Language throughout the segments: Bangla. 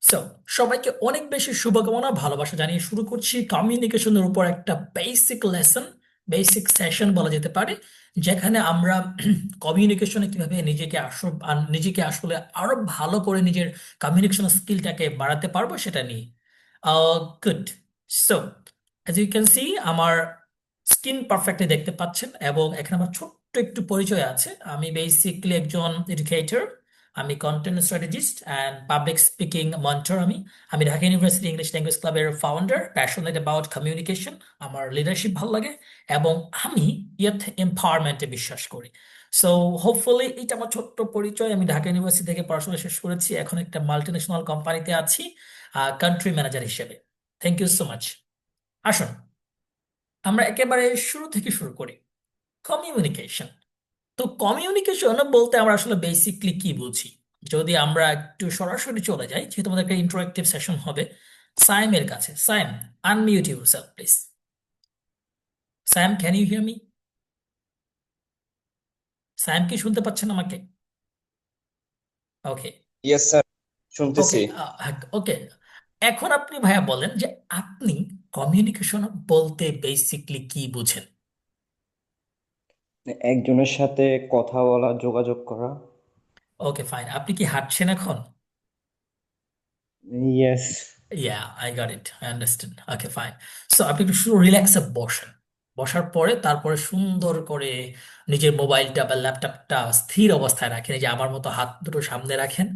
সো সবাইকে অনেক বেশি শুভকামনা ভালোবাসা জানিয়ে শুরু করছি কমিউনিকেশনের উপর একটা বেসিক লেসন, বেসিক সেশন বলা যেতে পারে, যেখানে আমরা কমিউনিকেশনে কিভাবে নিজেকে আসলে আরো ভালো করে নিজের কমিউনিকেশন স্কিলটাকে বাড়াতে পারবো সেটা নিয়ে। Good. So as you can see, আমার স্কিন পারফেক্টলি দেখতে পাচ্ছেন এবং এখানে আমার ছোট্ট একটু পরিচয় আছে। আমি বেসিকলি একজন এডুকেটর, আমি content strategist and public speaking mentor. আমি আমি ঢাকা ইউনিভার্সিটি ইংলিশ ল্যাঙ্গুয়েজ ক্লাবের ফাউন্ডার, প্যাশনেট অ্যাবাউট কমিউনিকেশন। আমার লিডারশিপ ভালো লাগে এবং আমি ইয়ুথ এম্পাওয়ারমেন্টে বিশ্বাস করি। সো হোপফুলি এটা আমার ছোট্ট পরিচয়। আমি ঢাকা ইউনিভার্সিটি থেকে পড়াশোনা শেষ করেছি, এখন একটা মাল্টিন্যাশনাল কোম্পানিতে আছি কান্ট্রি ম্যানেজার হিসেবে। Thank you so much. আসুন আমরা একেবারে শুরু থেকে শুরু করি। কমিউনিকেশন। তো কমিউনিকেশন বলতে আমরা আসলে বেসিকলি কি বুঝি? যদি আমরা একটু সরাসরি চলে যাই, যেহেতু আমাদের একটা ইন্টারেক্টিভ সেশন হবে, সাইমের কাছে। Saim, unmute yourself please. Saim, can you hear me? Saim কি শুনতে পাচ্ছেন আমাকে? ওকে। Yes sir, okay. শুনতেছি। ওকে, এখন আপনি ভাইয়া বলেন যে আপনি কমিউনিকেশন বলতে বেসিকলি কি বুঝেন? একজনের সাথে কথা বলা, যোগাযোগ করা। ওকে ফাইন, আপনি কি হাঁটছেন এখন? Yes. Yeah, I got it, I understand. Okay fine. So আপনি একটু শুধু রিল্যাক্সে বসেন। বসার পরে তারপরে সুন্দর করে নিজের মোবাইলটা বা ল্যাপটপটা স্থির অবস্থায় রাখেন, এই যে আমার মতো হাত দুটো সামনে রাখেন।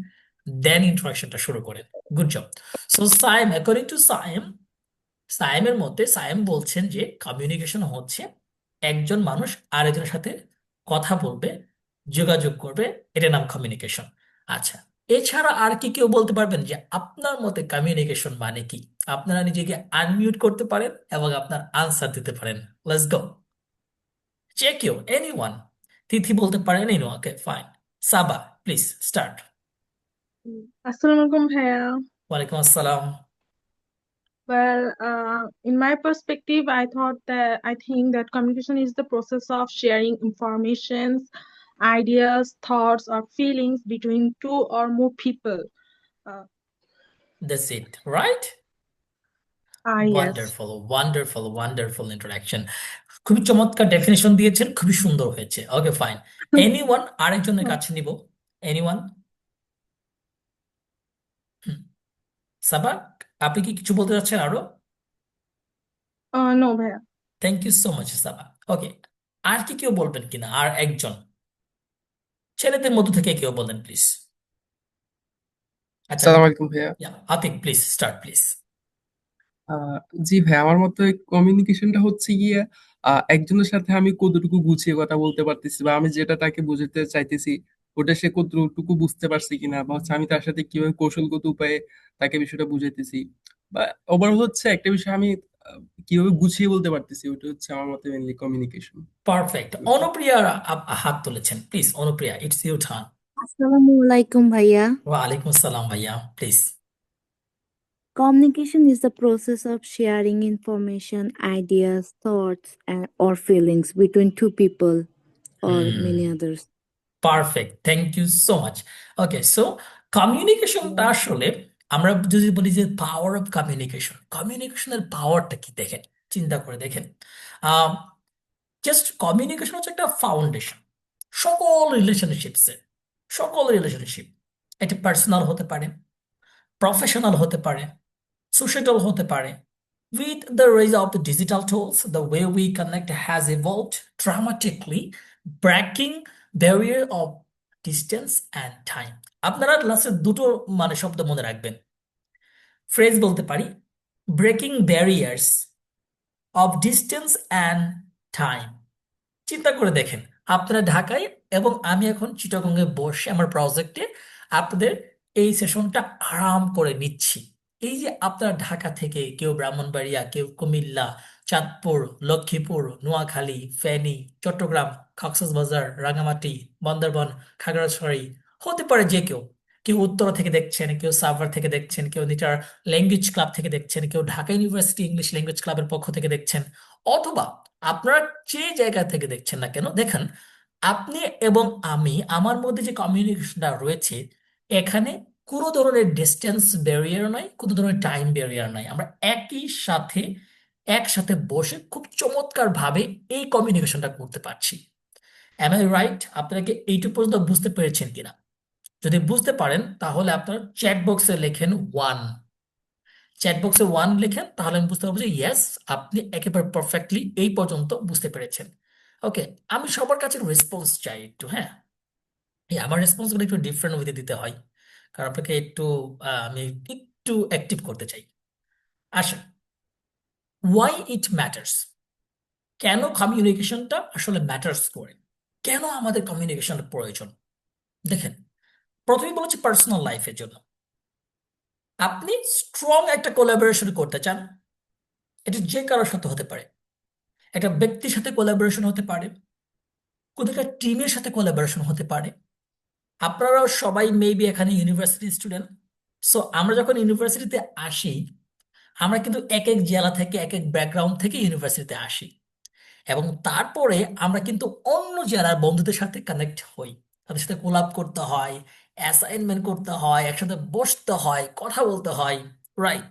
দেন ইন্ট্রোডাকশনটা শুরু করেন। Good job. So Saim, according to Saim, সায়েমের মতে সায়েম বলছেন যে কমিউনিকেশন হচ্ছে একজন মানুষ আরেকজনের সাথে কথা বলবে, যোগাযোগ করবে, এটার নাম কমিউনিকেশন। আচ্ছা, এছাড়া আর কি কেউ বলতে পারবেন যে আপনার মতে কমিউনিকেশন মানে কি? আপনারা নিজেকে আনমিউট করতে পারেন এবং আপনার আনসার দিতে পারেন। Let's go. যে কেউ, এনিওয়ান। তিথি বলতে পারেন, এনো। Okay fine. Saba, please start. Assalamu alaikum, Bhaiya. ওয়ালাইকুম আসসালাম। In my perspective, I think that communication is the process of sharing informations, ideas, thoughts, or feelings between two or more people. Uh, that's it, right? yes. Wonderful, wonderful, wonderful introduction. খুবই চমৎকার ডেফিনেশন দিয়েছেন, খুবই সুন্দর হয়েছে। Okay fine. এনিওয়ান, আরেকজনের কাছে নিব। এনিওয়ান। সাবাক, আপনি কি কিছু বলতে চাচ্ছেন আরো? No, Bhaiya. Thank you so much Saba. Okay, আর কি কেউ বলবেন কিনা? আর একজন, ছেলেদের মধ্য থেকে কেউ বলেন প্লিজ। আচ্ছা, সালাম আলাইকুম ভাইয়া। Atik please start please. আহ, জি ভাই, আমার মতে কমিউনিকেশনটা হচ্ছে গিয়ে একজনের সাথে আমি কতটুকু গুছিয়ে কথা বলতে পারতেছি, বা আমি যেটা তাকে বোঝাতে চাইতেছি ওটা সে কতটুকু বুঝতে পারছে কিনা, বা হচ্ছে আমি তার সাথে কিভাবে কৌশলগত উপায়ে তাকে বিষয়টা বুঝাইতেছি, বা ওভারঅল হচ্ছে একটা বিষয় আমি আহ, কিভাবে গুছিয়ে বলতে পারতেছি, ওটা হচ্ছে আমার মতে মেনলি কমিউনিকেশন। পারফেক্ট। অনুপ্রিয়া হাত তুলেছেন, please Anupriya, it's your turn. আসসালামু আলাইকুম ভাইয়া। ওয়ালাইকুম আসসালাম ভাইয়া, please. Communication is the process of sharing information, ideas, thoughts, or feelings between two people or hmm, many others. Perfect, thank you so much. Okay, so কমিউনিকেশনটা আসলে আমরা যদি বলি যে পাওয়ার অফ কমিউনিকেশন, কমিউনিকেশনের পাওয়ারটা কি দেখেন, চিন্তা করে দেখেন। জাস্ট কমিউনিকেশন হচ্ছে একটা ফাউন্ডেশন সকল রিলেশনশিপসের। সকল রিলেশনশিপ, এটা পার্সোনাল হতে পারে, প্রফেশনাল হতে পারে, societal হতে পারে। With the rise of the digital tools, the way we connect has evolved dramatically, breaking barrier of distance and time. আপনারা লাস্টে দুটো শব্দ মনে রাখবেন, ফ্রেজ বলতে পারি, breaking barriers of distance and time. চিন্তা করে দেখেন, আপনারা ঢাকায় এবং আমি এখন চিটাগংয়ে বসে আমার প্রজেক্টে আপনাদের এই সেশনটা আরাম করে নিচ্ছি। এই যে আপনারা ঢাকা থেকে কেউ ব্রাহ্মণবাড়িয়া, কেউ কুমিল্লা, চাঁদপুর, লক্ষ্মীপুর, নোয়াখালী, ফেনী, চট্টগ্রাম, কক্সবাজার, রাঙামাটি, বান্দরবান, খাগড়াছড়ি, হতে পারে যে কেউ, কেউ উত্তরা থেকে দেখছেন, কেউ সাভার থেকে দেখছেন, কেউ নিটার ল্যাঙ্গুয়েজ ক্লাব থেকে দেখছেন, কেউ ঢাকা ইউনিভার্সিটি ইংলিশ ল্যাঙ্গুয়েজ ক্লাবের পক্ষ থেকে দেখছেন, অথবা আপনারা যে জায়গা থেকে দেখছেন না কেন, দেখেন আপনি এবং আমি, আমার মধ্যে যে কমিউনিকেশনটা রয়েছে, এখানে কোনো ধরনের ডিস্টেন্স ব্যারিয়ার নাই, কোনো ধরনের টাইম ব্যারিয়ার নাই। আমরা একই সাথে একসাথে বসে খুব চমৎকার ভাবে এই কমিউনিকেশনটা করতে পারছি। Am I right? আপনাকে এইটুকু পর্যন্ত বুঝতে পেরেছেন কিনা? যদি বুঝতে পারেন তাহলে আপনার চ্যাট বক্সে লেখেন 1। চ্যাট বক্সে 1 লেখেন, তাহলে আমি বুঝতে পারবো যে ইয়েস, আপনি একেবারে পারফেক্টলি এই পর্যন্ত বুঝতে পেরেছেন। ওকে, আমি সবার কাছে রেসপন্স চাই একটু, হ্যাঁ। আমার রেসপন্সগুলো একটু ডিফারেন্ট ওয়েতে দিতে হয়, কারণ আপনাকে একটু আমি একটু অ্যাক্টিভ করতে চাই। আসেন, ওয়াই ইট ম্যাটার্স, কেন কমিউনিকেশনটা আসলে ম্যাটার্স করে, কেন আমাদের কমিউনিকেশনের প্রয়োজন। দেখেন, প্রথমেই বলেছি পার্সোনাল লাইফের জন্য। আপনি স্ট্রং একটা কোলাবোরেশন করতে চান, এটা যে কারোর সাথে হতে পারে। একটা ব্যক্তির সাথে কোলাবোরেশন হতে পারে, কোনো একটা টিমের সাথে কোলাবোরেশন হতে পারে। আপনারাও সবাই মেবি এখানে ইউনিভার্সিটি স্টুডেন্ট। সো আমরা যখন ইউনিভার্সিটিতে আসি, আমরা কিন্তু এক এক জেলা থেকে, এক এক ব্যাকগ্রাউন্ড থেকে ইউনিভার্সিটিতে আসি, এবং তারপরে আমরা কিন্তু অন্য জেলার বন্ধুদের সাথে কানেক্ট হই, তাদের সাথে কোলাব করতে হয়, অ্যাসাইনমেন্ট করতে হয়, একসাথে বসতে হয়, কথা বলতে হয়, রাইট?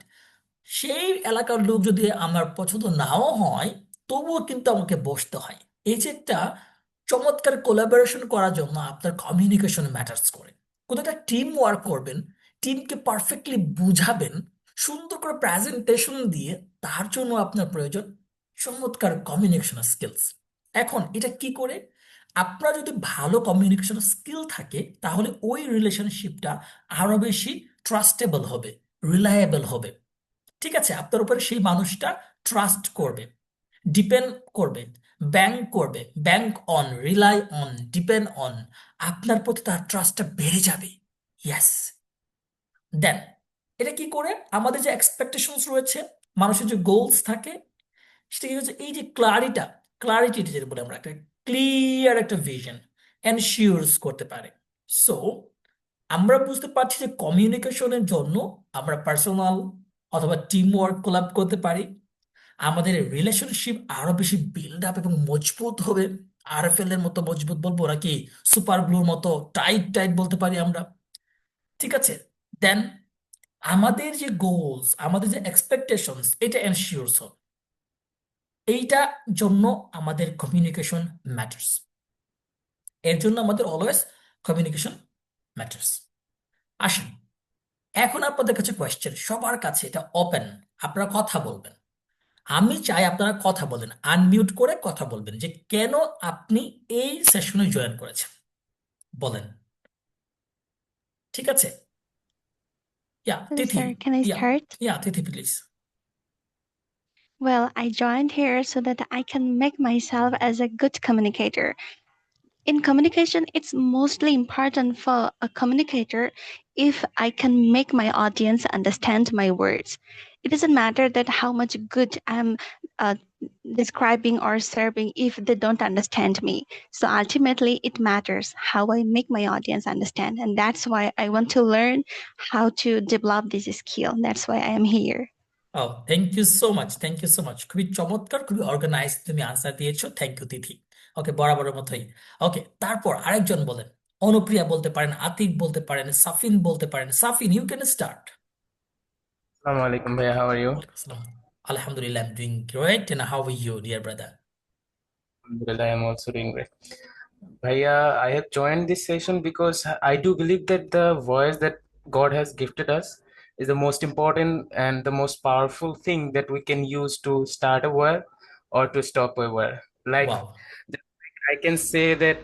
সেই এলাকার লোক যদি আমার পছন্দ নাও হয়, তবুও কিন্তু আমাকে বসতে হয়। এই যে একটা চমৎকার কোলাবোরেশন করার জন্য আপনার কমিউনিকেশন ম্যাটার্স করে। কোনো একটা টিম ওয়ার্ক করবেন, টিমকে পারফেক্টলি বুঝাবেন, সুন্দর করে প্রেজেন্টেশন দিয়ে, তার জন্য আপনার প্রয়োজন চমৎকার কমিউনিকেশন স্কিলস। এখন এটা কি করে? আপনার যদি ভালো কমিউনিকেশন স্কিল থাকে, তাহলে ওই রিলেশনশিপটা আরো বেশি ট্রাস্টেবল হবে, রিলায়েবল হবে। ঠিক আছে, আপনার উপরে সেই মানুষটা ট্রাস্ট করবে, ডিপেন্ড করবে, bank on, rely on, depend on. আপনার প্রতি তার ট্রাস্টটা বেড়ে যাবে। ইয়েস। দেন এটা কি করে? আমাদের যে এক্সপেকটেশনস রয়েছে, মানুষের যে গোলস থাকে, সেটা কি হচ্ছে, এই যে ক্লারিটি যেটা বলে আমরা, একটা ক্লিয়ার একটা ভিশন এনশিওরস করতে পারে। সো আমরা বুঝতে পারছি যে কমিউনিকেশনের জন্য আমরা পার্সোনাল অথবা টিম ওয়ার্ক কোলাব করতে পারি। আমাদের রিলেশনশিপ আরো বেশি বিল্ড আপ এবং মজবুত হবে। আরএফএল এর মতো মজবুত বলবো নাকি সুপার গ্লুর মতো টাইট টাইট বলতে পারি আমরা। ঠিক আছে। দেন আমাদের যে গোলস, আমাদের যে এক্সপেকটেশনস, এটা এনশিওরস হবে। এইটা জন্য আমাদের কমিউনিকেশন ম্যাটার্স। এর জন্য আমাদের অলওয়েজ কমিউনিকেশন ম্যাটার্স। আসেন, এখন আপনাদের কাছে কোয়েশ্চেন, সবার কাছে এটা ওপেন, আপনারা কথা বলবেন। আমি চাই আপনারা কথা বলেন, আনমিউট করে কথা বলবেন, যে কেন আপনি এই সেশনে জয়েন করেছেন, বলেন। ঠিক আছে? ইয়া Hello, Tithi, sir. Can I yeah start? Yeah Tithi please. Well, I joined here so that I can make myself as a good communicator. In communication, it's mostly important for a communicator if I can make my audience understand my words. It doesn't matter that how much good I'm uh, describing or serving if they don't understand me. So ultimately, it matters how I make my audience understand, and that's why I want to learn how to develop this skill. That's why I am here. ও, thank you so much, thank you so much. খুবই চমৎকার, খুবই অর্গানাইজ তুমি আনসার দিয়েছো। থ্যাংক ইউ তিথি। ওকে, বরাবরের মতোই। ওকে, তারপর আরেকজন বলেন। অনুপ্রিয়া বলতে পারেন, আতিক বলতে পারেন, সাফিন বলতে পারেন। Safin, you can start. Assalamu alaikum, bhaiya. How are you? ওয়ালাইকুম আসসালাম। আলহামদুলিল্লাহ, I am doing great, and how are you dear brother? Alhamdulillah, I am also doing great. Bhaiya, I have joined this session because I do believe that the voice that God has gifted us is the most important and the most powerful thing that we can use to start a war or to stop a war. Like, wow, I can say that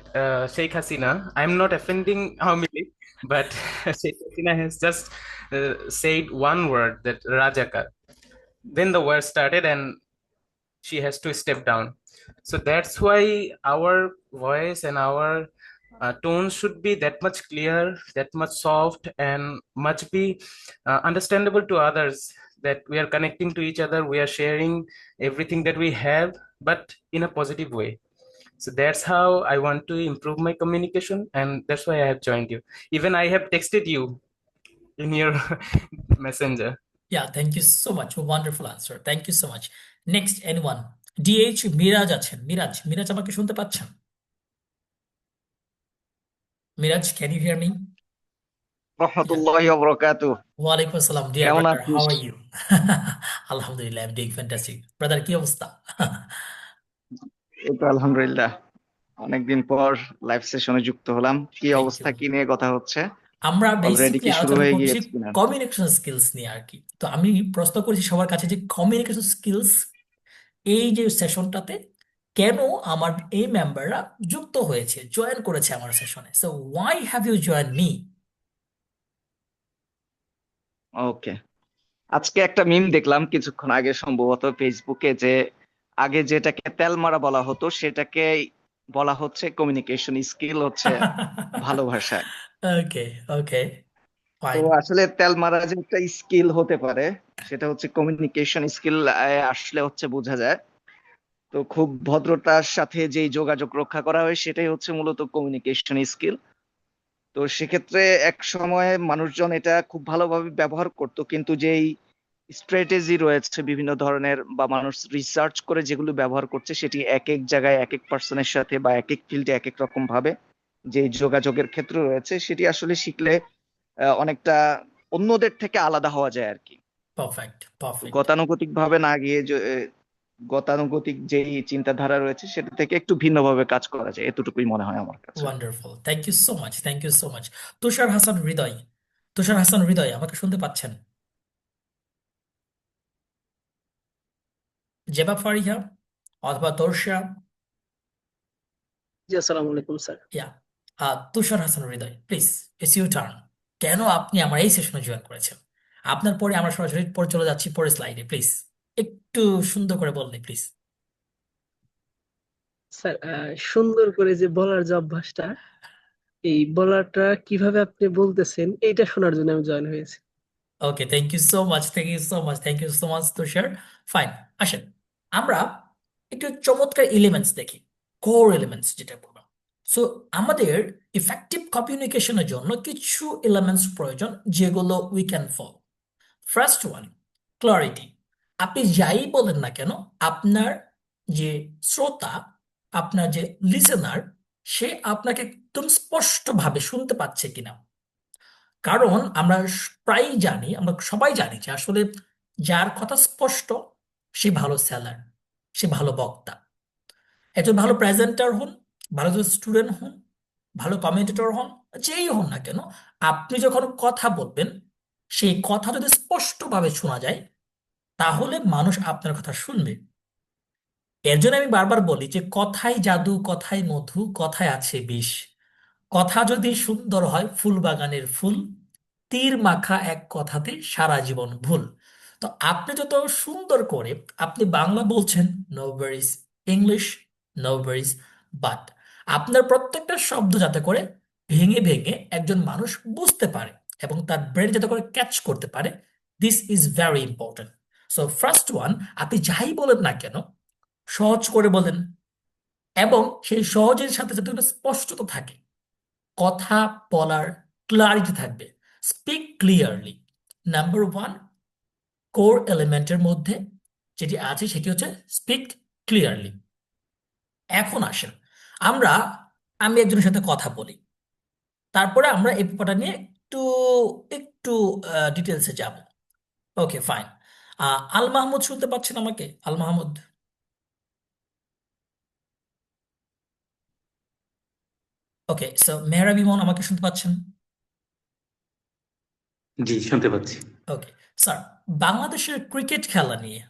Sheikh Hasina, I'm not offending Hamili, but Sheikh Hasina has just said one word, that Rajakar. Then the war started and she has to step down. So that's why our voice and our tone should be that much clear, that much soft, and much be understandable to others, that we are connecting to each other, we are sharing everything that we have, but in a positive way. So that's how I want to improve my communication, and that's why I have joined you. Even I have texted you in your messenger. Yeah, thank you so much, wonderful answer, thank you so much. Next anyone? DH Miraj আছেন। মিরাজ, মিরাজ আমাকে শুনতে পাচ্ছেন? Miraj, can you hear me? রহমতুল্লাহি ওয়া বারাকাতুহু। ওয়ালাইকুম আসসালাম ডিয়ার কেমন ব্রাদার, হাউ আছিস? Are you? আলহামদুলিল্লাহ, I am doing fantastic. Brother, কি অবস্থা? এই তো আলহামদুলিল্লাহ, অনেকদিন পর লাইভ সেশনে যুক্ত হলাম। কি থ্যাংক ইউ। অবস্থা, কি নিয়ে কথা হচ্ছে? আমরা অলরেডি বেসিকলি কি শুরু আলোচনা হয়ে করছি গিয়েছে কিনা? কমিউনিকেশন স্কিলস নিয়ে আর কি। তো আমি প্রশ্ন করেছি সবার কাছে যে কমিউনিকেশন স্কিলস এই যে সেশনটাতে কেন আমার এই মেম্বাররা যুক্ত হয়েছে, জয়েন করেছে আমার সেশনে। So why have you join me? Okay, আজকে একটা মিম দেখলাম কিছুক্ষণ আগে সম্ভবত ফেসবুকে, যে আগে যেটাকে তেলমারা বলা হতো সেটাকে বলা হচ্ছে কমিউনিকেশন স্কিল, হচ্ছে ভালোবাসা। ওকে, ওকে, তো ফাইন। আসলে তেলমারা যে একটা স্কিল হতে পারে সেটা হচ্ছে কমিউনিকেশন স্কিল, আসলে হচ্ছে বোঝা যায়। তো খুব ভদ্রতার সাথে যেই যোগাযোগ রক্ষা করা হয় সেটাই হচ্ছে মূলত কমিউনিকেশন স্কিল। তো সেক্ষেত্রে এক সময় মানুষজন এটা খুব ভালোভাবে ব্যবহার করতো, কিন্তু যেই স্ট্র্যাটেজি রয়েছে বিভিন্ন ধরনের বা মানুষ রিসার্চ করে যেগুলো ব্যবহার করছে, সেটি এক এক জায়গায় এক এক পার্সনের সাথে বা এক এক ফিল্ডে এক এক রকম ভাবে যে যোগাযোগের ক্ষেত্র রয়েছে সেটি আসলে শিখলে অনেকটা অন্যদের থেকে আলাদা হওয়া যায় আর কি। পারফেক্ট, তো পারফেক্ট। গতানুগতিক ভাবে না গিয়ে গতানুগতিক যেই চিন্তাধারা রয়েছে সেটা থেকে একটু ভিন্নভাবে কাজ করা যায়, এতটুকুই মনে হয় আমার কাছে। Wonderful, thank you so much, thank you so much. Tushar Hasan Hridoy, Tushar Hasan Hridoy, আমাকে শুনতে পাচ্ছেন? জেবা ফারিহা অথবা তোরশা? জি, আসসালামু আলাইকুম sir. Yeah, Tushar Hasan Hridoy, please, it's you turn. কেন আপনি আমার এই সেশনে জয়েন করেছেন? আপনার পরে আমরা সরাসরি পরে চলে যাচ্ছি পরের স্লাইডে। প্লিজ একটু সুন্দর করে বললে, প্লিজ। স্যার, সুন্দর করে যে বলার যে অভ্যাসটা, এই বলাটা কিভাবে আপনি বলতেছেন এইটা শোনার জন্য আমি জয়েন হয়েছি। Okay, thank you so much, thank you so much, thank you so much Tushar. Fine, আসেন আমরা একটু চমৎকার এলিমেন্টস দেখি, কোর এলিমেন্টস যেটা বলবো। সো আমাদের ইফেক্টিভ কমিউনিকেশনের জন্য কিছু এলিমেন্টস প্রয়োজন যেগুলো we can follow. First one, clarity. আপনি যাই বলেন না কেন, আপনার যে শ্রোতা, আপনার যে লিসেনার, সে আপনাকে একদম স্পষ্টভাবে শুনতে পাচ্ছে কিনা। কারণ আমরা প্রায়ই জানি, আমরা সবাই জানি যে আসলে যার কথা স্পষ্ট সে ভালো সেলার, সে ভালো বক্তা। একজন ভালো প্রেজেন্টার হন, ভালো স্টুডেন্ট হন, ভালো কমেন্টেটর হন, যেই হন না কেন, আপনি যখন কথা বলবেন সেই কথা যদি স্পষ্টভাবে শোনা যায় তাহলে মানুষ আপনার কথা শুনবে। এর জন্য আমি বারবার বলি যে কথায় জাদু, কথায় মধু, কথায় আছে বিষ। কথা যদি সুন্দর হয় ফুল বাগানের ফুল, তীর মাখা এক কথাতে সারা জীবন ভুল। তো আপনি যত সুন্দর করে আপনি বাংলা বলছেন, no worries, English, no worries, but আপনার প্রত্যেকটা শব্দ যাতে করে ভেঙে ভেঙে একজন মানুষ বুঝতে পারে এবং তার ব্রেন যাতে করে ক্যাচ করতে পারে, this is very important. So first one, আপনি যাই বলেন না কেন সহজ করে বলেন, এবং সেই সহজের সাথে যাতে করে স্পষ্টতা থাকে, কথা বলার ক্লারিটি থাকবে। Speak clearly, number one core এলিমেন্টের মধ্যে যেটি আছে সেটি হচ্ছে স্পিক ক্লিয়ারলি। এখন আসেন আমরা, আমি একজনের সাথে কথা বলি, তারপরে আমরা এই ব্যাপারটা নিয়ে একটু একটু ডিটেলসে যাব। ওকে, ফাইন। আল মাহমুদ শুনতে পাচ্ছেন আমাকে? আল মাহমুদ? ওকে, সো মেহরাব ইমন আমাকে শুনতে পাচ্ছেন? জি, শুনতে পাচ্ছি। ওকে স্যার, বাংলাদেশের ক্রিকেট খেলা নিয়ে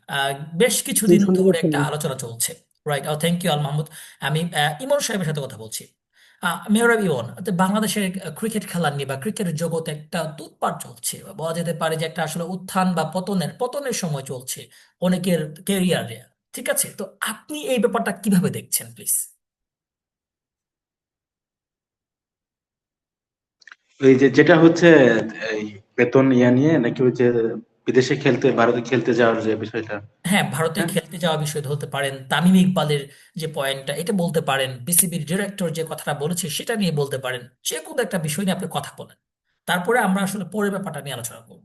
বেশ জি, কিছুদিন শুনতে ধরে পাচ্ছেন একটা না? আলোচনা চলছে, right? Thank you Al Mahmud. আমি ইমন সাহেবের সাথে কথা বলছি। মেহরাব ইমন, তো বাংলাদেশের ক্রিকেট খেলা নিয়ে বা ক্রিকেটের জগতে একটা তোলপাড় চলছে, বা বলা যেতে পারে যে একটা আসলে উত্থান বা পতনের পতনের সময় চলছে অনেকের ক্যারিয়ারে। ঠিক আছে, তো আপনি এই ব্যাপারটা কিভাবে দেখছেন প্লিজ? ওই যে যেটা হচ্ছে এই বেতন নিয়ে নাকি ওই যে বিদেশে খেলতে, ভারতে খেলতে যাওয়ার যে বিষয়টা। হ্যাঁ, ভারতে হ্যাঁ, খেলতে যাওয়া বিষয় ধরতে পারেন, তামিম ইকবালের যে পয়েন্টটা এটা বলতে পারেন, বিসিবির ডিরেক্টর যে কথাটা বলেছে সেটা নিয়ে বলতে পারেন, যে কোনো একটা বিষয় নিয়ে আপনি কথা বলেন, তারপরে আমরা আসলে পরের ব্যাপারটা নিয়ে আলোচনা করব।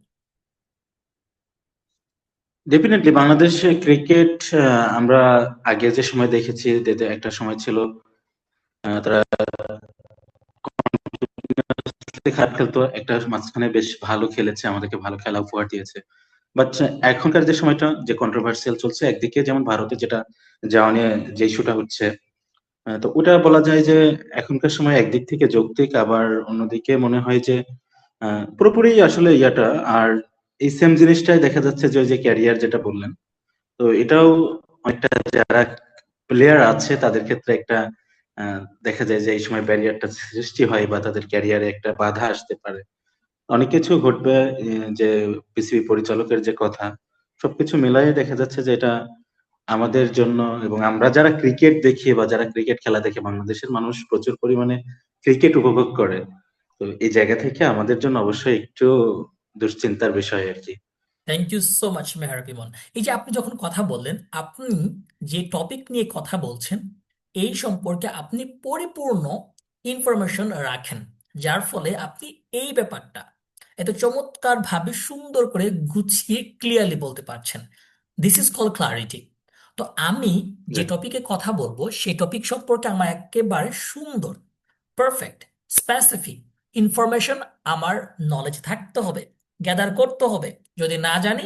ডেফিনেটলি বাংলাদেশে ক্রিকেট আমরা আগে যে সময় দেখেছি, একটা সময় ছিল তারা শুরুতে খারাপ খেলতো, একটা মাঝখানে বেশ ভালো খেলেছে, আমাদেরকে ভালো খেলা উপহার দিয়েছে। বাট এখনকার যে সময়টা যে কন্ট্রোভার্সিয়াল চলছে, একদিকে যেমন ভারতে যেটা যাওয়া নিয়ে যে ইস্যুটা হচ্ছে, তো ওটা বলা যায় যে এখনকার সময় একদিক থেকে যৌক্তিক, আবার অন্যদিকে মনে হয় যে পুরোপুরি আসলে ইয়াটা। আর এই সেম জিনিসটাই দেখা যাচ্ছে যে ওই যে ক্যারিয়ার যেটা বললেন, তো এটাও অনেকটা যারা প্লেয়ার আছে তাদের ক্ষেত্রে একটা দেখা যায় যে এই সময় ব্যারিয়ারটা সৃষ্টি হয় বা তাদের ক্যারিয়ারে একটা বাধা আসতে পারে। অনেক কিছু ঘটবে, যে পিসিবি পরিচালকের যে কথা, সবকিছু মিলাই দেখা যাচ্ছে যে এটা আমাদের জন্য, এবং আমরা যারা ক্রিকেট দেখি বা যারা ক্রিকেট খেলা দেখে, বাংলাদেশের মানুষ প্রচুর পরিমাণে ক্রিকেট উপভোগ করে। তো এই জায়গা থেকে আমাদের জন্য অবশ্যই একটু দুশ্চিন্তার বিষয় আর কি। Thank you so much Mehr Biman. এই যে আপনি যখন কথা বললেন, আপনি যে টপিক নিয়ে কথা বলছেন এই সম্পর্কে আপনি পরিপূর্ণ ইনফরমেশন রাখেন, যার ফলে আপনি এই ব্যাপারটা এত চমৎকার ভাবে সুন্দর করে গুছিয়ে ক্লিয়ারলি বলতে পারছেন। This is call clarity. তো আমি যে টপিকে কথা বলবো সেই টপিক সম্পর্কে আমার একেবারে সুন্দর, পারফেক্ট, স্পেসিফিক ইনফরমেশন আমার নলেজ থাকতে হবে, গ্যাদার করতে হবে। যদি না জানি,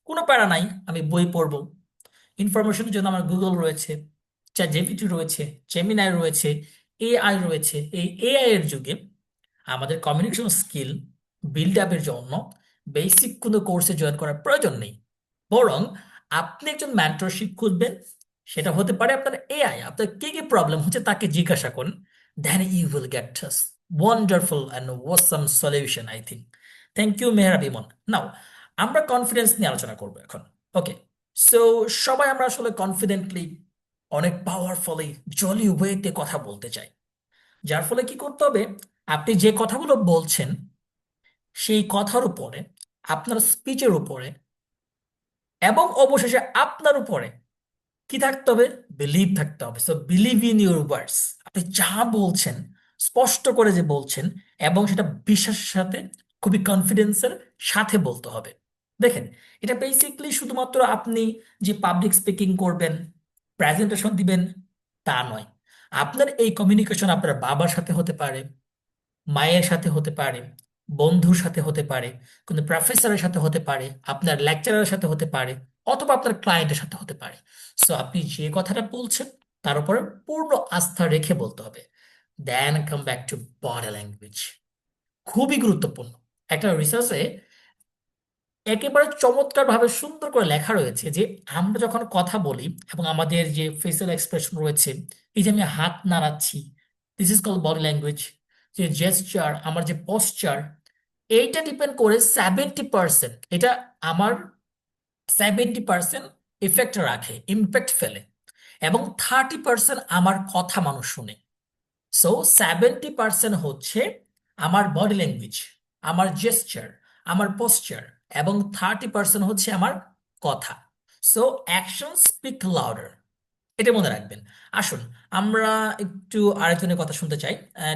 কোনো প্যারা নাই, আমি বই পড়বো। ইনফরমেশনের জন্য আমার গুগল রয়েছে, চ্যাটজিপিটি রয়েছে, জেমিনাই রয়েছে, এআই রয়েছে। এই এআই এর যুগে আমাদের কমিউনিকেশন স্কিল বিল্ড আপের জন্য বেসিক কোনো কোর্সে জয়েন করার প্রয়োজন নেই, বরং আপনি একজন মেন্টরশিপ খুঁজবেন। সেটা হতে পারে আপনার এআই, আপনার কি কি প্রবলেম হচ্ছে তাকে জিজ্ঞাসা করুন, then you will get wonderful and awesome solution, I think. Thank you Mehra Biman. Now আমরা কনফিডেন্স নিয়ে আলোচনা করবো এখন। ওকে, সো সবাই আমরা আসলে কনফিডেন্টলি, অনেক পাওয়ারফুলি, জলি ওয়েতে কথা বলতে চাই। যার ফলে কি করতে হবে, আপনি যে কথাগুলো বলছেন সেই কথার উপরে, আপনার স্পিচের উপরে এবং অবশেষে আপনার উপরে কি থাকতে হবে, বিলিভ থাকতে হবে। So believe in your words. আপনি যা বলছেন স্পষ্ট করে যে বলছেন, এবং সেটা বিশ্বাসের সাথে, খুবই কনফিডেন্সের সাথে বলতে হবে। দেখেন, এটা বেসিকলি শুধুমাত্র আপনি যে পাবলিক স্পিকিং করবেন, প্রেজেন্টেশন দিবেন তা নয়। আপনার এই কমিউনিকেশন আপনার বাবার সাথে হতে পারে, মায়ের সাথে হতে পারে, বন্ধুর সাথে হতে পারে, কোনো প্রফেসরের সাথে হতে পারে, আপনার লেকচারারের সাথে হতে পারে, অথবা আপনার ক্লায়েন্টের সাথে হতে পারে। সো আপনি যে কথাটা বলছেন তার উপরে পূর্ণ আস্থা রেখে বলতে হবে। Then come back to body language. খুবই গুরুত্বপূর্ণ। একটা রিসার্চে একেবারে চমৎকার ভাবে সুন্দর করে লেখা রয়েছে যে আমরা যখন কথা বলি এবং আমাদের যে ফেসিয়াল এক্সপ্রেশন রয়েছে, এই যে আমি হাত নাড়াচ্ছি, this is call body language. যে জেস্টার, আমার যে পশ্চার, এইটা ডিপেন্ড করে 70%, এটা আমার 70% ইফেক্ট রাখে, ইম্প্যাক্ট ফেলে, এবং 30% আমার কথা মানুষ শুনে। সো 70% হচ্ছে আমার বডি ল্যাঙ্গুয়েজ, আমার জেস্চার, আমার পোস্চার, এবং 30% হচ্ছে আমার কথা। সো অ্যাকশন স্পিক লাউডার, এটা মনে রাখবেন। আসুন আমরা একটু আরেকজনের কথা শুনতে চাই।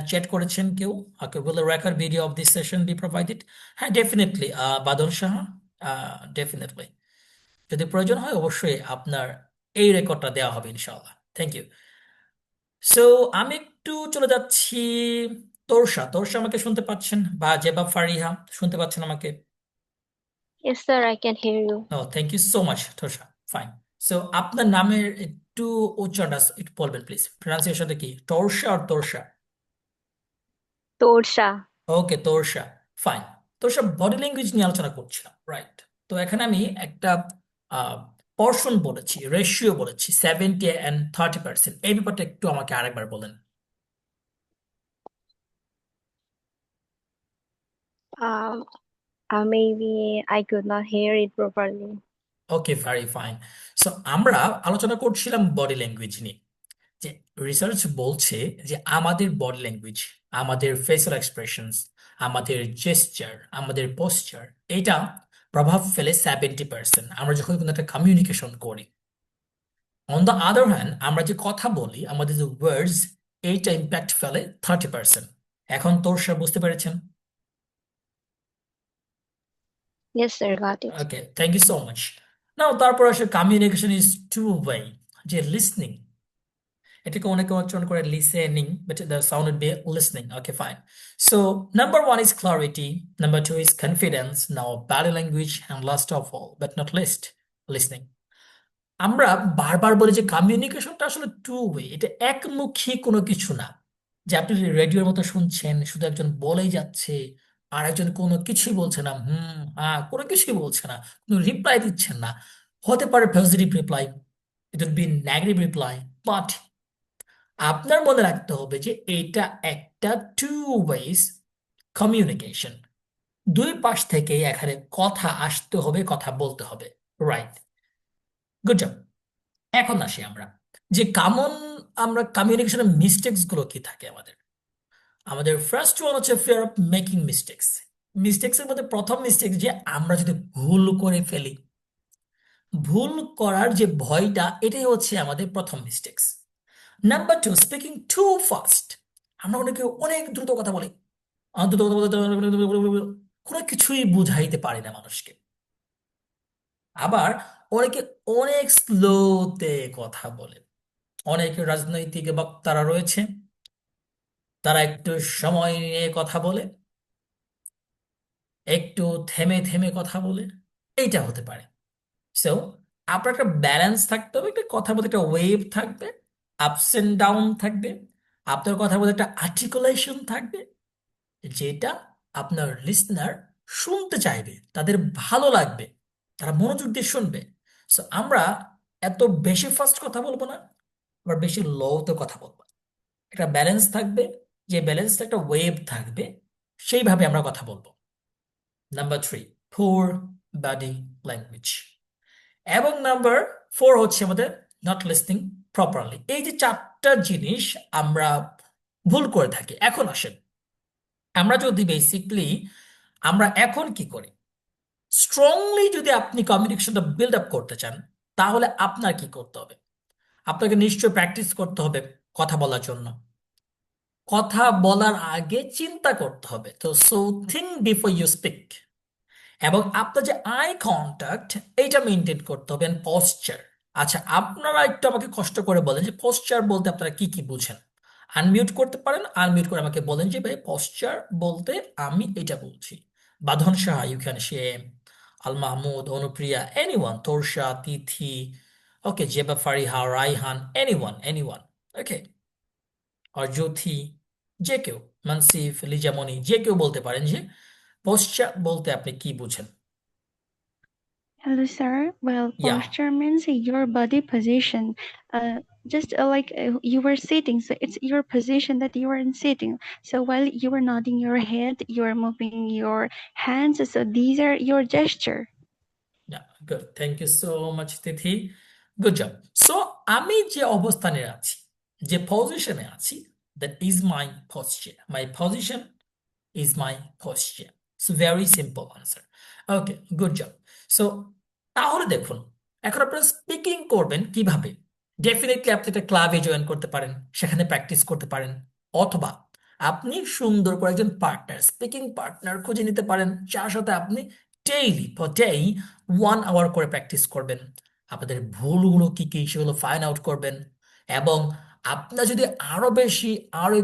চ্যাট করেছেন কেউ, okay, will the record video of this session be provided? হ্যাঁ, ডেফিনেটলি বাদল সাহা, ডেফিনেটলি। যদি প্রয়োজন হয় অবশ্যই আপনার এই রেকর্ডটা দেওয়া হবে ইনশাআল্লাহ। Thank you. সো আমি একটু চলে যাচ্ছি তোরসা। তোরসা আমাকে শুনতে পাচ্ছেন? বা জেবা ফারিহা শুনতে পাচ্ছেন আমাকে? Yes, sir, I can hear you. ও, thank you so much Torsha. Fine. So আপনার নামের একটু উচ্চারণটা একটু বলবেন প্লিজ। প্রনাউন্সিয়েশনটা কি, তোরসা আর Torsha? Torsha. Okay, Torsha. Fine. Torsha, body language নিয়ে আলোচনা করছিলাম, রাইট? তো এখানে আমি একটা পর্শন বলেছি, রেশিও বলেছি, 70 and 30%। এই ব্যাপারটা একটু আমাকে আরেকবার বলেন। Um, maybe I could not hear it properly. Okay, very fine. So আমরা আলোচনা করছিলাম বডি ল্যাঙ্গুয়েজ নিয়ে, যে রিসার্চ বলছে যে আমাদের বডি ল্যাঙ্গুয়েজ, আমাদের ফেসিয়াল এক্সপ্রেশনস, আমাদের জেস্চার, আমাদের পোস্চার, এটা প্রভাব ফেলে 70% আমরা যখন কোনো একটা কমিউনিকেশন করি। অন দ্য আদার হ্যান্ড, আমরা যে কথা বলি, আমাদের যে ওয়ার্ডস, এইটা ইম্প্যাক্ট ফেলে 30%। এখন তোর সব বুঝতে পেরেছেন? Yes, sir, got it. Okay, thank you so much. Now তারপর আসলে কমিউনিকেশন ইজ টু ওয়ে, যে লিসনিং। এটাকে অনেকে উচ্চারণ করে listening, but the sound would be listening. Okay, fine. So number one is clarity, number two is confidence, now body language, and last of all but not least, listening. আমরা বারবার বলি যে কমিউনিকেশনটা আসলে টু ওয়ে, এটা একমুখী কোনো কিছু না, যে আপনি রেডিওর মতো শুনছেন, শুধু একজন বলেই যাচ্ছে আর একজন কোনো কিছুই বলছে না, কোনো কিছুই বলছে না, কোনো রিপ্লাই দিচ্ছেন না। হতে পারে positive reply, it will be negative reply, but আপনার মনে রাখতে হবে যে এটা একটা টু ওয়েজ কমিউনিকেশন। দুই পাশ থেকে এখানে কথা আসতে হবে, কথা বলতে হবে, রাইট? Good job. এখন আসি আমরা যে আমরা কমিউনিকেশনের মিস্টেক্স গুলো কি থাকে আমাদের। আমাদের ফার্স্ট ওয়ান হচ্ছে fear of making mistakes. Mistakes এর মধ্যে প্রথম মিস্টেক যে আমরা যদি ভুল করে ফেলি, ভুল করার যে ভয়টা, এটাই হচ্ছে আমাদের প্রথম mistakes. Number two, speaking too fast. আমরা অনেকে অনেক দ্রুত কথা বলি, দ্রুত কথা বলতে কোনো কিছুই বুঝাইতে পারি না মানুষকে। আবার অনেকে অনেক স্লোতে কথা বলে। অনেক রাজনৈতিক বক্তারা রয়েছে, তারা একটু সময় নিয়ে কথা বলে, একটু থেমে থেমে কথা বলে, এইটা হতে পারে। সো আপনার একটা ব্যালেন্স থাকতে হবে, একটা কথার মধ্যে একটা ওয়েভ থাকবে, আপস এন্ড ডাউন থাকবে, আপনার কথার মধ্যে একটা আর্টিকুলেশন থাকবে, যেটা আপনার লিসনার শুনতে চাইবে, তাদের ভালো লাগবে, তারা মনোযোগ দিয়ে শুনবে। সো আমরা এত বেশি ফাস্ট কথা বলবো না, আবার বেশি লোতে কথা বলবো না। একটা ব্যালেন্স থাকবে, যে ব্যালেন্সটা একটা ওয়েভ থাকবে, সেইভাবে আমরা কথা বলবো। নাম্বার থ্রি, পুর বডি ল্যাঙ্গুয়েজ। এবং নাম্বার ফোর হচ্ছে আমাদের নট লিসনিং প্রপারলি। এই যে চারটা জিনিস আমরা ভুল করে থাকি। এখন আসেন, আমরা যদি বেসিকলি আমরা এখন কি করি, স্ট্রংলি যদি আপনি কমিউনিকেশনটা বিল্ড আপ করতে চান, তাহলে আপনার কি করতে হবে? আপনাকে নিশ্চয়ই প্র্যাকটিস করতে হবে কথা বলার জন্য। কথা বলার আগে চিন্তা করতে হবে, তো so think before you speak. এবং আপনার যে আই কন্টাক্ট, এইটা মেনটেন করতে হবে, এন্ড পশ্চার। আচ্ছা, আপনারা একটু আমাকে কষ্ট করে বলেন যে পশ্চার বলতে আপনারা কি কি বুঝেন। আনমিউট করতে পারেন, আনমিউট করে আমাকে বলেন যে ভাই পশ্চার বলতে আমি এটা বলছি। বাঁধন সাহা, ইউ ক্যান শেম, Al Mahmud, Anupriya, anyone, Torsha, Tithi, okay, Zeba Fariha, Raihan, anyone, okay, আর জ্যোতি, যে কেউ, মানসিফ, লিজামণি, যে কেউ বলতে পারেন যে পশ্চার বলতে আপনি কি বুঝেন। Hello, sir. Well, Yeah, posture means your body position. Just like you were sitting, so it's your position that you are in sitting. So while you are nodding your head, you are moving your hands. So these are your gesture. yeah, good. Thank you so much, Tithi. Good job. So, আমি যে অবস্থানে আছি, যে পজিশনে আছি, that is my posture. My position is my posture. So, very simple answer. Okay, good job. So, তাহলে দেখুন, এখন আপনারা স্পিকিং করবেন কিভাবে? ডেফিনেটলি আপনি একটা ক্লাবে জয়েন করতে পারেন, সেখানে প্র্যাকটিস করতে পারেন, অথবা আপনি সুন্দর করে একজন পার্টনার, স্পিকিং পার্টনার খুঁজে নিতে পারেন, যার সাথে আপনি ডেইলি ফর ডেই 1 আওয়ার করে প্র্যাকটিস করবেন। আপনাদের ভুলগুলো কি কি সেগুলো ফাইন্ড আউট করবেন, এবং আপনার যদি আরো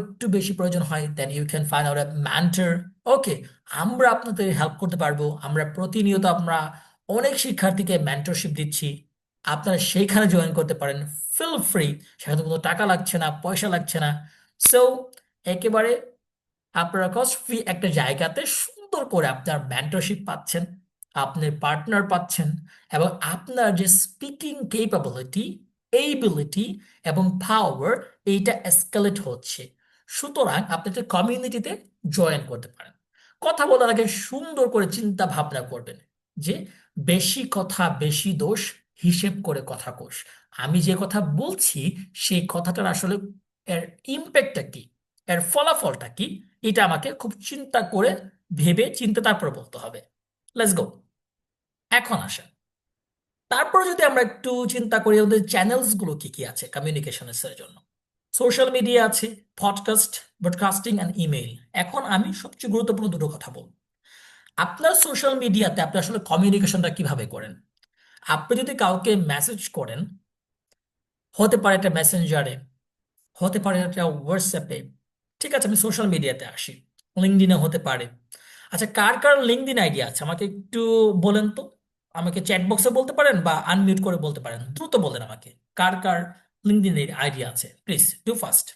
একটু বেশি প্রয়োজন হয়, then you can find out a mentor. Okay, আমরা আপনাদের হেল্প করতে পারবো। আমরা প্রতিনিয়ত অনেক শিক্ষার্থীকে মেন্টরশিপ দিচ্ছি, আপনারা সেইখানে জয়েন করতে পারেন, ফিল ফ্রি। সেখানে কোনো টাকা লাগছে না, পয়সা লাগছে না। সো একেবারে আপনারা কস্ট ফ্রি একটা জায়গাতে সুন্দর করে আপনার মেন্টরশিপ পাচ্ছেন, আপনার পার্টনার পাচ্ছেন, এবং আপনার যে স্পিকিং কেপাবিলিটি, এইবিলিটি এবং পাওয়ার, এইটা এসকালেট হচ্ছে। সুতরাং আপনি একটা কমিউনিটিতে জয়েন করতে পারেন। কথা বলার আগে সুন্দর করে চিন্তা ভাবনা করবেন যে বেশি কথা বেশি দোষ, হিসেব করে কথা কোষ। আমি যে কথা বলছি সেই কথাটার আসলে এর ইম্প্যাক্টটা কি, এর ফলাফলটা কি, এটা আমাকে খুব চিন্তা করে ভেবে চিন্তা তারপর বলতে হবে। Let's go. এখন আসেন, তারপর যদি আমরা একটু চিন্তা করি আমাদের চ্যানেলস গুলো কি কি আছে কমিউনিকেশনের জন্য। সোশ্যাল মিডিয়া আছে, পডকাস্ট, ব্রডকাস্টিং অ্যান্ড ইমেইল। এখন আমি সবচেয়ে গুরুত্বপূর্ণ দুটো কথা বলবো। আপনার সোশ্যাল মিডিয়াতে আপনি আসলে কমিউনিকেশনটা কিভাবে করেন? আপনি যদি কাউকে মেসেজ করেন, হতে পারে একটা মেসেঞ্জারে, হতে পারে এটা হোয়াটসঅ্যাপে। ঠিক আছে, আমি সোশ্যাল মিডিয়াতে আসি, লিঙ্কডইনে হতে পারে। আচ্ছা, কার কার লিঙ্কডইন আইডি আছে আমাকে একটু বলেন তো। আমাকে চ্যাট বক্সে বলতে পারেন বা আনমিউট করে বলতে পারেন, দ্রুত বলেন আমাকে কার কার লিঙ্কডইন আইডি আছে, প্লিজ ডু ফাস্ট।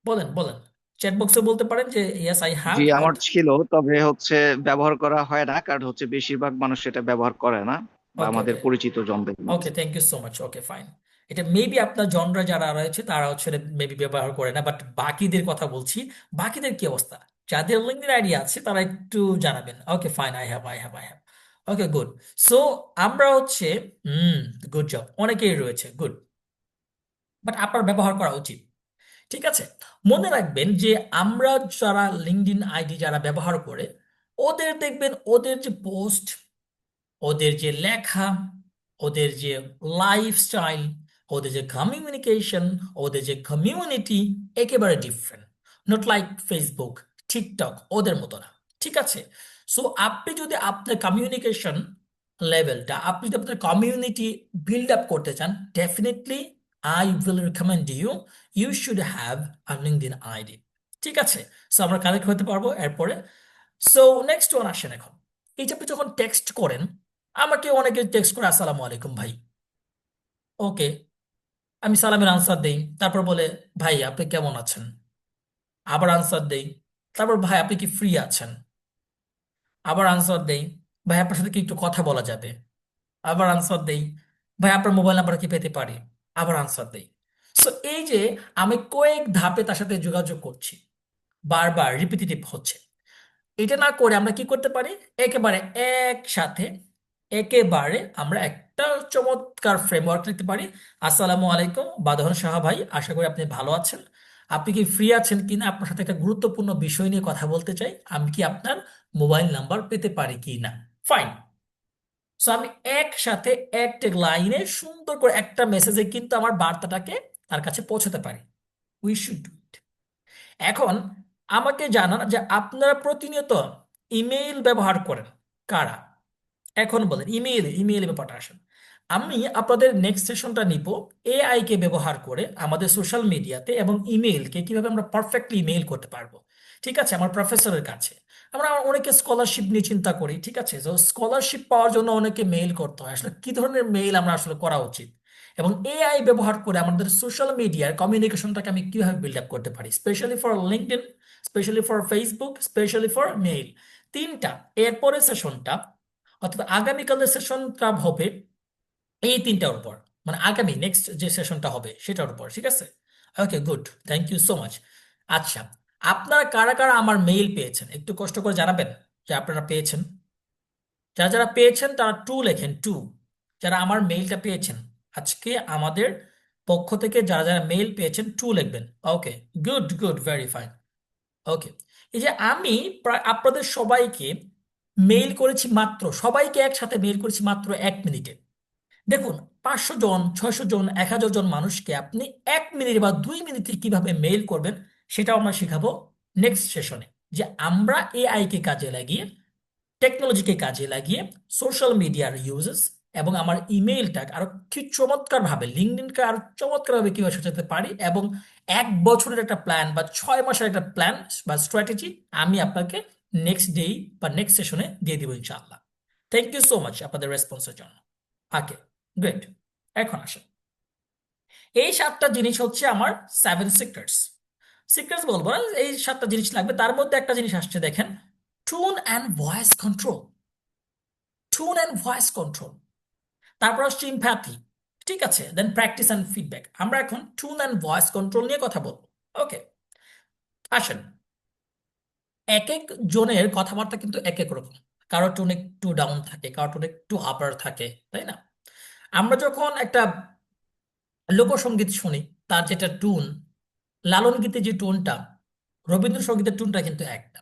বলেন বলেন, চ্যাট বক্সে বলতে পারেন যে ইয়েস আই হ্যাভ। জি আমার ছিল, তবে হচ্ছে ব্যবহার করা হয় না, কারণ হচ্ছে বেশিরভাগ মানুষ এটা ব্যবহার করে না, বা ওকে আমাদের ওকে পরিচিত জনদের ওকে, মধ্যে। Thank you so much. Okay fine, এটা মেবি আপনার জনরা যারা রয়েছে তারা হচ্ছে মেবি ব্যবহার করে না, বাট বাকিদের কথা বলছি। বাকিদের কি অবস্থা, যাদের লিঙ্কডইন আইডি আছে তারা একটু জানাবেন। Okay fine, I have. Okay good. So আমরা হচ্ছে হুম, গুড জব, অনেকেই রয়েছে, গুড। বাট আপনার ব্যবহার করা উচিত। ঠিক আছে, মনে রাখবেন যে আমরা যারা লিঙ্কডইন আইডি যারা ব্যবহার করে, ওদের দেখবেন ওদের যে পোস্ট, ওদের যে লেখা, ওদের যে লাইফস্টাইল, ওদের যে কমিউনিকেশন, ওদের যে কমিউনিটি একেবারে different. Not like Facebook, TikTok, ওদের মতো না। ঠিক আছে, সো আপনি যদি আপনার কমিউনিকেশন লেভেলটা, আপনি যদি আপনার কমিউনিটি বিল্ড আপ করতে চান, definitely I will recommend you, you should have a LinkedIn ID. ঠিক আছে, সো আমরা কানেক্ট হতে পারবো এরপরে। সো নেক্সট ওয়ান আসেন এখন। এই যে আপনি যখন টেক্সট করেন, আমাকে অনেকে টেক্সট করে আসসালামু আলাইকুম ভাই। ওকে, আমি সালামের আনসার দেই, তারপর বলে ভাই আপনি কেমন আছেন, আবার আনসার দেই, তারপর ভাই আপনি কি ফ্রি আছেন, আবার আনসার দেই, ভাই আপনার সাথে কি একটু কথা বলা যাবে, আবার আনসার দেই, ভাই আপনার মোবাইল নাম্বার কি পেতে পারি, আবার আনসার দেই। সো এই যে আমি কয়েক ধাপে তার সাথে যোগাযোগ করছি, বারবার রিপিটেটিভ হচ্ছে। এটা না করে আমরা কি করতে পারি, একেবারে একসাথে একেবারে আমরা একটা চমৎকার ফ্রেমওয়ার্ক লিখতে পারি। আসসালামু আলাইকুম বাদহন সাহা ভাই, আশা করি আপনি ভালো আছেন। আপনি কি ফ্রি আছেন কিনা, আপনার সাথে একটা গুরুত্বপূর্ণ বিষয় নিয়ে কথা বলতে চাই, আমি কি আপনার মোবাইল নাম্বার পেতে পারি কি না। ফাইন। সো আমি একসাথে একটা লাইনে সুন্দর করে একটা মেসেজে কিন্তু আমার বার্তাটাকে তার কাছে পৌঁছাতে পারি। We should do it. এখন আমাকে জানান যে আপনারা প্রতিনিয়ত ইমেইল ব্যবহার করেন কারা, এখন বলেন ইমেইল ব্যাপারটা আসেন। আমি আপনাদের নেক্সট সেশনটা নিব এআই কে ব্যবহার করে আমাদের সোশ্যাল মিডিয়াতে, এবং ইমেইলকে কিভাবে আমরা পারফেক্টলি ইমেইল করতে পারবো। ঠিক আছে, আমার প্রফেসরের কাছে আমরা অনেকে স্কলারশিপ নিয়ে চিন্তা করি। ঠিক আছে, তো স্কলারশিপ পাওয়ার জন্য অনেকে মেইল করতে হয়, আসলে কি ধরনের মেইল আমরা আসলে করা উচিত, এবং এআই ব্যবহার করে আমাদের সোশ্যাল মিডিয়ার কমিউনিকেশনটাকে আমি কিভাবে বিল্ড আপ করতে পারি, specially for LinkedIn, specially for Facebook, specially for mail. তিনটা, এরপরে সেশনটা অর্থাৎ আগামীকালের সেশনটা হবে এই তিনটার উপর, মানে আগামী নেক্সট যে সেশনটা হবে সেটার উপর। ঠিক আছে, okay good, thank you so much. আচ্ছা, আপনারা কারা কারা আমার মেইল পেয়েছেন একটু কষ্ট করে জানাবেন যে আপনারা পেয়েছেন। যারা যারা পেয়েছেন তারা টু লেখেন, টু। যারা আমার মেইলটা পেয়েছেন আজকে আমাদের পক্ষ থেকে, যারা যারা মেইল পেয়েছেন টু লিখবেন। Okay good good, very fine. Okay, এই যে আমি প্রায় আপনাদের সবাইকে মেইল করেছি মাত্র, সবাইকে একসাথে মেইল করেছি মাত্র 1 মিনিটে। দেখুন, 500 জন, 600 জন, 1000 জন মানুষকে আপনি 1 মিনিট বা 2 মিনিটে কিভাবে মেইল করবেন সেটাও আমরা শেখাবো নেক্সট সেশনে। যে আমরা এআই কে কাজে লাগিয়ে, টেকনোলজিকে কাজে লাগিয়ে সোশ্যাল মিডিয়ার ইউজেস এবং আমার ইমেইলটা আরো কি চমৎকার ভাবে, লিঙ্কডইনকে আরো চমৎকার ভাবে কিভাবে সাজাতে পারি, এবং 1 বছরের একটা প্ল্যান বা 6 মাসের একটা প্ল্যান বা স্ট্র্যাটেজি আমি আপনাকে নেক্সট ডে বা নেক্সট সেশনে দিয়ে দিব ইনশাআল্লাহ। থ্যাংক ইউ সো মাচ আপনাদের রেসপন্সের জন্য। ওকে গ্রেট, এখন আসেন। এই 7টা জিনিস হচ্ছে আমার 7 সিক্রেটস। সিক্রেটস বলবো না, এই 7টা জিনিস লাগবে। তার মধ্যে একটা জিনিস আসছে দেখেন, tone and voice control. Tone and voice control, তারপর আসছে ইমপ্যাথি। ঠিক আছে, দেন প্র্যাকটিস অ্যান্ড ফিডব্যাক। আমরা এখন টোন অ্যান্ড ভয়েস কন্ট্রোল নিয়ে কথা বলবো। ওকে আসেন, এক এক জনের কথাবার্তা কিন্তু এক এক রকম, কারো টোন একটু ডাউন থাকে, কারো টোন একটু আপার থাকে, তাই না? আমরা যখন একটা লোকসঙ্গীত শুনি, তার যেটা টোন, লালন গীতে যে টোনটা, রবীন্দ্রসঙ্গীতের টোনটা কিন্তু এক না।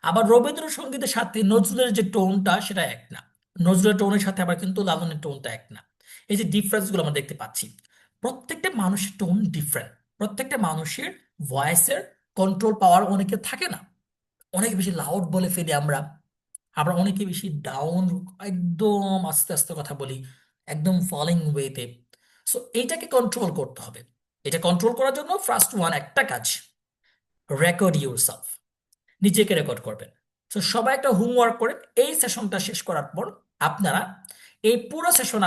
আবার রবীন্দ্রসঙ্গীতের সাথে নজরুলের যে টোনটা সেটা এক না। নজরুলের টোনের সাথে আবার কিন্তু লালনের টোনটা এক না। এই যে ডিফারেন্স গুলো আমরা দেখতে পাচ্ছি, প্রত্যেকটা মানুষের টোন ডিফারেন্ট। প্রত্যেকটা মানুষের ভয়েসের কন্ট্রোল পাওয়ার অনেকে থাকে না, অনেক বেশি লাউড বলে ফেলি আমরা, আবার অনেকে বেশি ডাউন, একদম আস্তে আস্তে কথা বলি, একদম ফলিং ওয়েতে। সো এইটাকে কন্ট্রোল করতে হবে। এটা কন্ট্রোল করার জন্য ফার্স্ট ওয়ান একটা কাজ, রেকর্ড ইউরসেলফ, নিজেকে রেকর্ড করবেন। তো সবাই একটা হোমওয়ার্ক করে এই সেশনটা শেষ করার পর আপনারা এই পুরো সেশন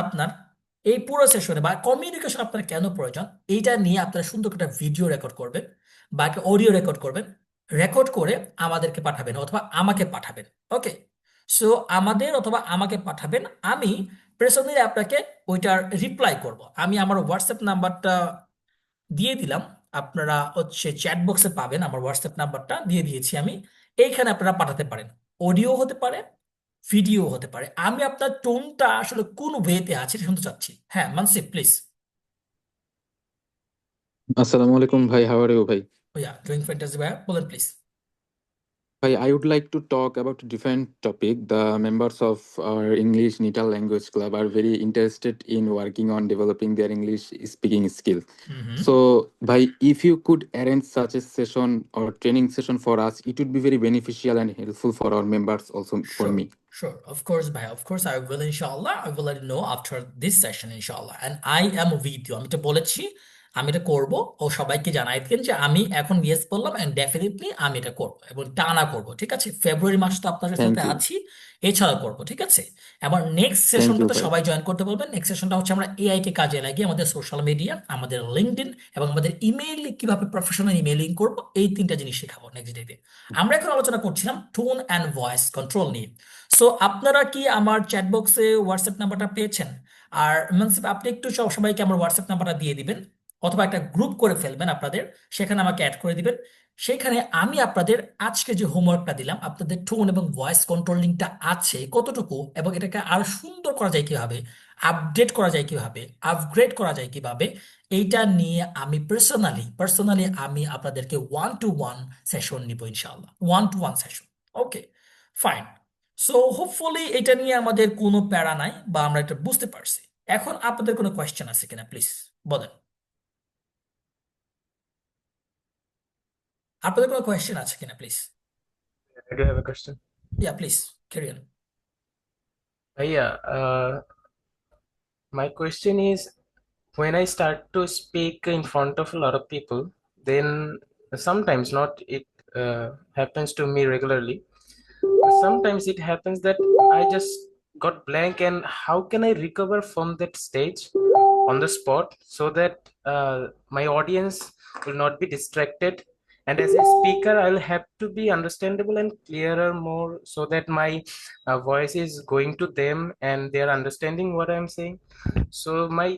এই পুরো সেশনে বা কমিউনিকেশন আপনার কেন প্রয়োজন এইটা নিয়ে আপনারা সুন্দর একটা ভিডিও রেকর্ড করবেন বা একটা অডিও রেকর্ড করবেন, রেকর্ড করে আমাদেরকে পাঠাবেন অথবা আমাকে পাঠাবেন। ওকে, সো আমাদের অথবা আমাকে পাঠাবেন, আমি পার্সোনালি আপনাকে ওইটার রিপ্লাই করব। আমি আমার হোয়াটসঅ্যাপ নাম্বারটা দিয়ে দিলাম, আপনারা হচ্ছে চ্যাট বক্সে পাবেন, আমার হোয়াটসঅ্যাপ নাম্বারটা দিয়ে দিয়েছি আমি। এইখানে আপনারা পাঠাতে পারেন, অডিও হতে পারে, ভিডিও হতে পারে। আমি আপনার টোনটা আসলে কোন ওয়েতে আছে এটা শুনতে চাচ্ছি। হ্যাঁ মানসিফ প্লিজ। আসসালামু আলাইকুম ভাই, হাউ আর ইউ ভাই? ইয়া ডুইং ফ্যান্টাসি ভাইয়া, বলেন please. Bhai, I would like to talk about a different topic. The members of our English Natal Language Club are very interested in working on developing their English speaking skill. So, Bhai, if you could arrange such a session or training session for us, it would be very beneficial and helpful for our members, also for Sure, me. sure. Of course, bhai. Of course, I will, inshallah. I will let you know after this session, inshallah. And I am with you. আমি এটা বলেছি, আমি এটা করব, ও সবাইকে জানাই দিন যে আমি এখন ইয়েস বললাম এন্ড ডেফিনেটলি আমি এটা করব এবং টানা করব। ঠিক আছে, ফেব্রুয়ারি মাস তো আপনাদের Thank সাথে you. আছি, এছাড়া করব। ঠিক আছে, এবার নেক্সট Thank you, সেশনটাতে ভাই। সবাই জয়েন করতে বলবেন। নেক্সট সেশনটা হচ্ছে আমরা এআই কে কাজে লাগিয়ে আমাদের সোশ্যাল মিডিয়া, আমাদের লিঙ্কডইন এবং আমাদের ইমেইল কিভাবে প্রফেশনাল ইমেইলিং করব, এই তিনটা জিনিস শেখাবো নেক্সট ডেতে। আমরা এখন আলোচনা করছিলাম টোন অ্যান্ড ভয়েস কন্ট্রোল নিয়ে। সো আপনারা কি আমার চ্যাট বক্সে হোয়াটসঅ্যাপ নাম্বারটা পেয়েছেন? আর মানসিফ আপনি একটু সবাইকে আমার হোয়াটসঅ্যাপ নাম্বারটা দিয়ে দিবেন অথবা একটা গ্রুপ করে ফেলবেন আপনাদের, সেখানে আমাকে অ্যাড করে দিবেন। সেখানে আমি আপনাদের আজকে যে হোমওয়ার্কটা দিলাম, আপনাদের টোন এবং ভয়েস কন্ট্রোলিংটা আছে কতটুকু এবং এটাকে আরো সুন্দর করা যায় কিভাবে, আপডেট করা যায় কিভাবে, আপগ্রেড করা যায় কিভাবে, এইটা নিয়ে আমি পার্সোনালি আমি আপনাদেরকে 1-to-1 সেশন নিব ইনশাআল্লাহ, 1-to-1 সেশন। ওকে ফাইন। সো হোপফুলি এটা নিয়ে আমাদের কোনো প্যারা নাই বা আমরা এটা বুঝতে পারছি। এখন আপনাদের কোনো কোয়েশ্চেন আছে কিনা প্লিজ বলেন। আপনাদের কোনো কোয়েশ্চেন আছে কিনা please? I do have a question. Yeah please carry on. Yeah, my question is, when I start to speak in front of a lot of people, then sometimes not it happens to me regularly. Sometimes it happens that I just got blank, and how can I recover from that stage on the spot so that my audience will not be distracted, and as a speaker I'll have to be understandable and clearer more so that my voice is going to them and they're understanding what I'm saying. So my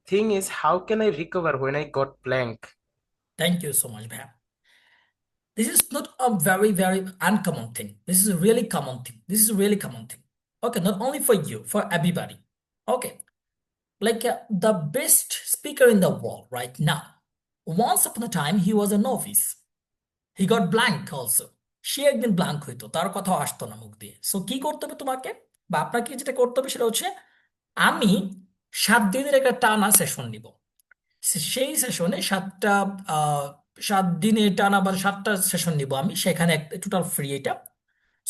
thing is, how can I recover when I got blank? Thank you so much, ভাইয়া। This is not a very, very uncommon thing. This is a really common thing. This is a really common thing. Okay, not only for you, for everybody. Okay, like the best speaker in the world right now. Once upon a time, he was a novice. He got blank also. সে একদিন ব্ল্যাঙ্ক হইতো, তার কথাও আসতো না মুখ দিয়ে। সো কি করতে হবে তোমাকে বা আপনাকে যেটা করতে হবে সেটা হচ্ছে, আমি 7 দিনের একটা টানা সেশন নিব। সেই সেশনে 7 দিনে টানা বা 7টা সেশন নিব আমি, সেখানে টোটাল ফ্রি এটা।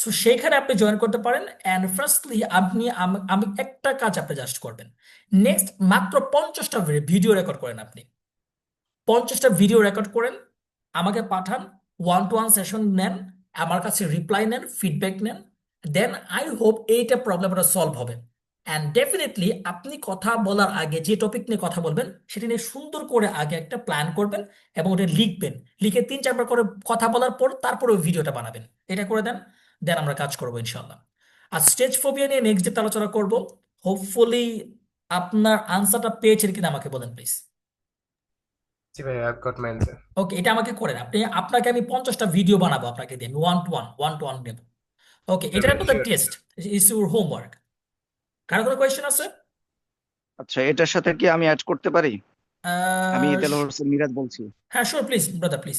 সো সেখানে আপনি জয়েন করতে পারেন। অ্যান্ড ফার্স্টলি আপনি আমি একটা কাজ আপনি জাস্ট করবেন, নেক্সট মাত্র 50টা ভিডিও রেকর্ড করেন। আপনি 50টা ভিডিও রেকর্ড করেন, আমাকে পাঠান, 1-to-1 সেশন নেন, আমার কাছে রিপ্লাই নেন, ফিডব্যাক নেন। দেন আই হোপ এইটা প্রবলেমটা সলভ হবে। অ্যান্ড ডেফিনেটলি আপনি কথা বলার আগে যে টপিক নিয়ে কথা বলবেন সেটা নিয়ে সুন্দর করে আগে একটা প্ল্যান করবেন এবং ওটা লিখবেন। লিখে 3-4 বার করে কথা বলার পর তারপরে ওই ভিডিওটা বানাবেন। এটা করে দেন, দেন আমরা কাজ করবো ইনশাল্লাহ। আর স্টেজ ফোবিয়া নিয়ে নেক্সট ডেতে আলোচনা করবো। হোপফুলি আপনার আনসারটা পেয়েছেন কিনা আমাকে বলেন please. See, I've got my answer. ওকে, এটা আমাকে করেন আপনি। আপনাকে আমি 50টা ভিডিও বানাবো আপনাকে দিয়ে, আমি 1-to-1 নেব। ওকে, এটা Sure, আপনাদের sure. Test, is your homework. কারো কোনো কোয়েশ্চেন আছে? আচ্ছা, এটার সাথে কি আমি অ্যাড করতে পারি? আমি আহ, দেলোয়ার হোসেন মিরাজ বলছি। হ্যাঁ শিওর, প্লিজ ব্রাদার প্লিজ।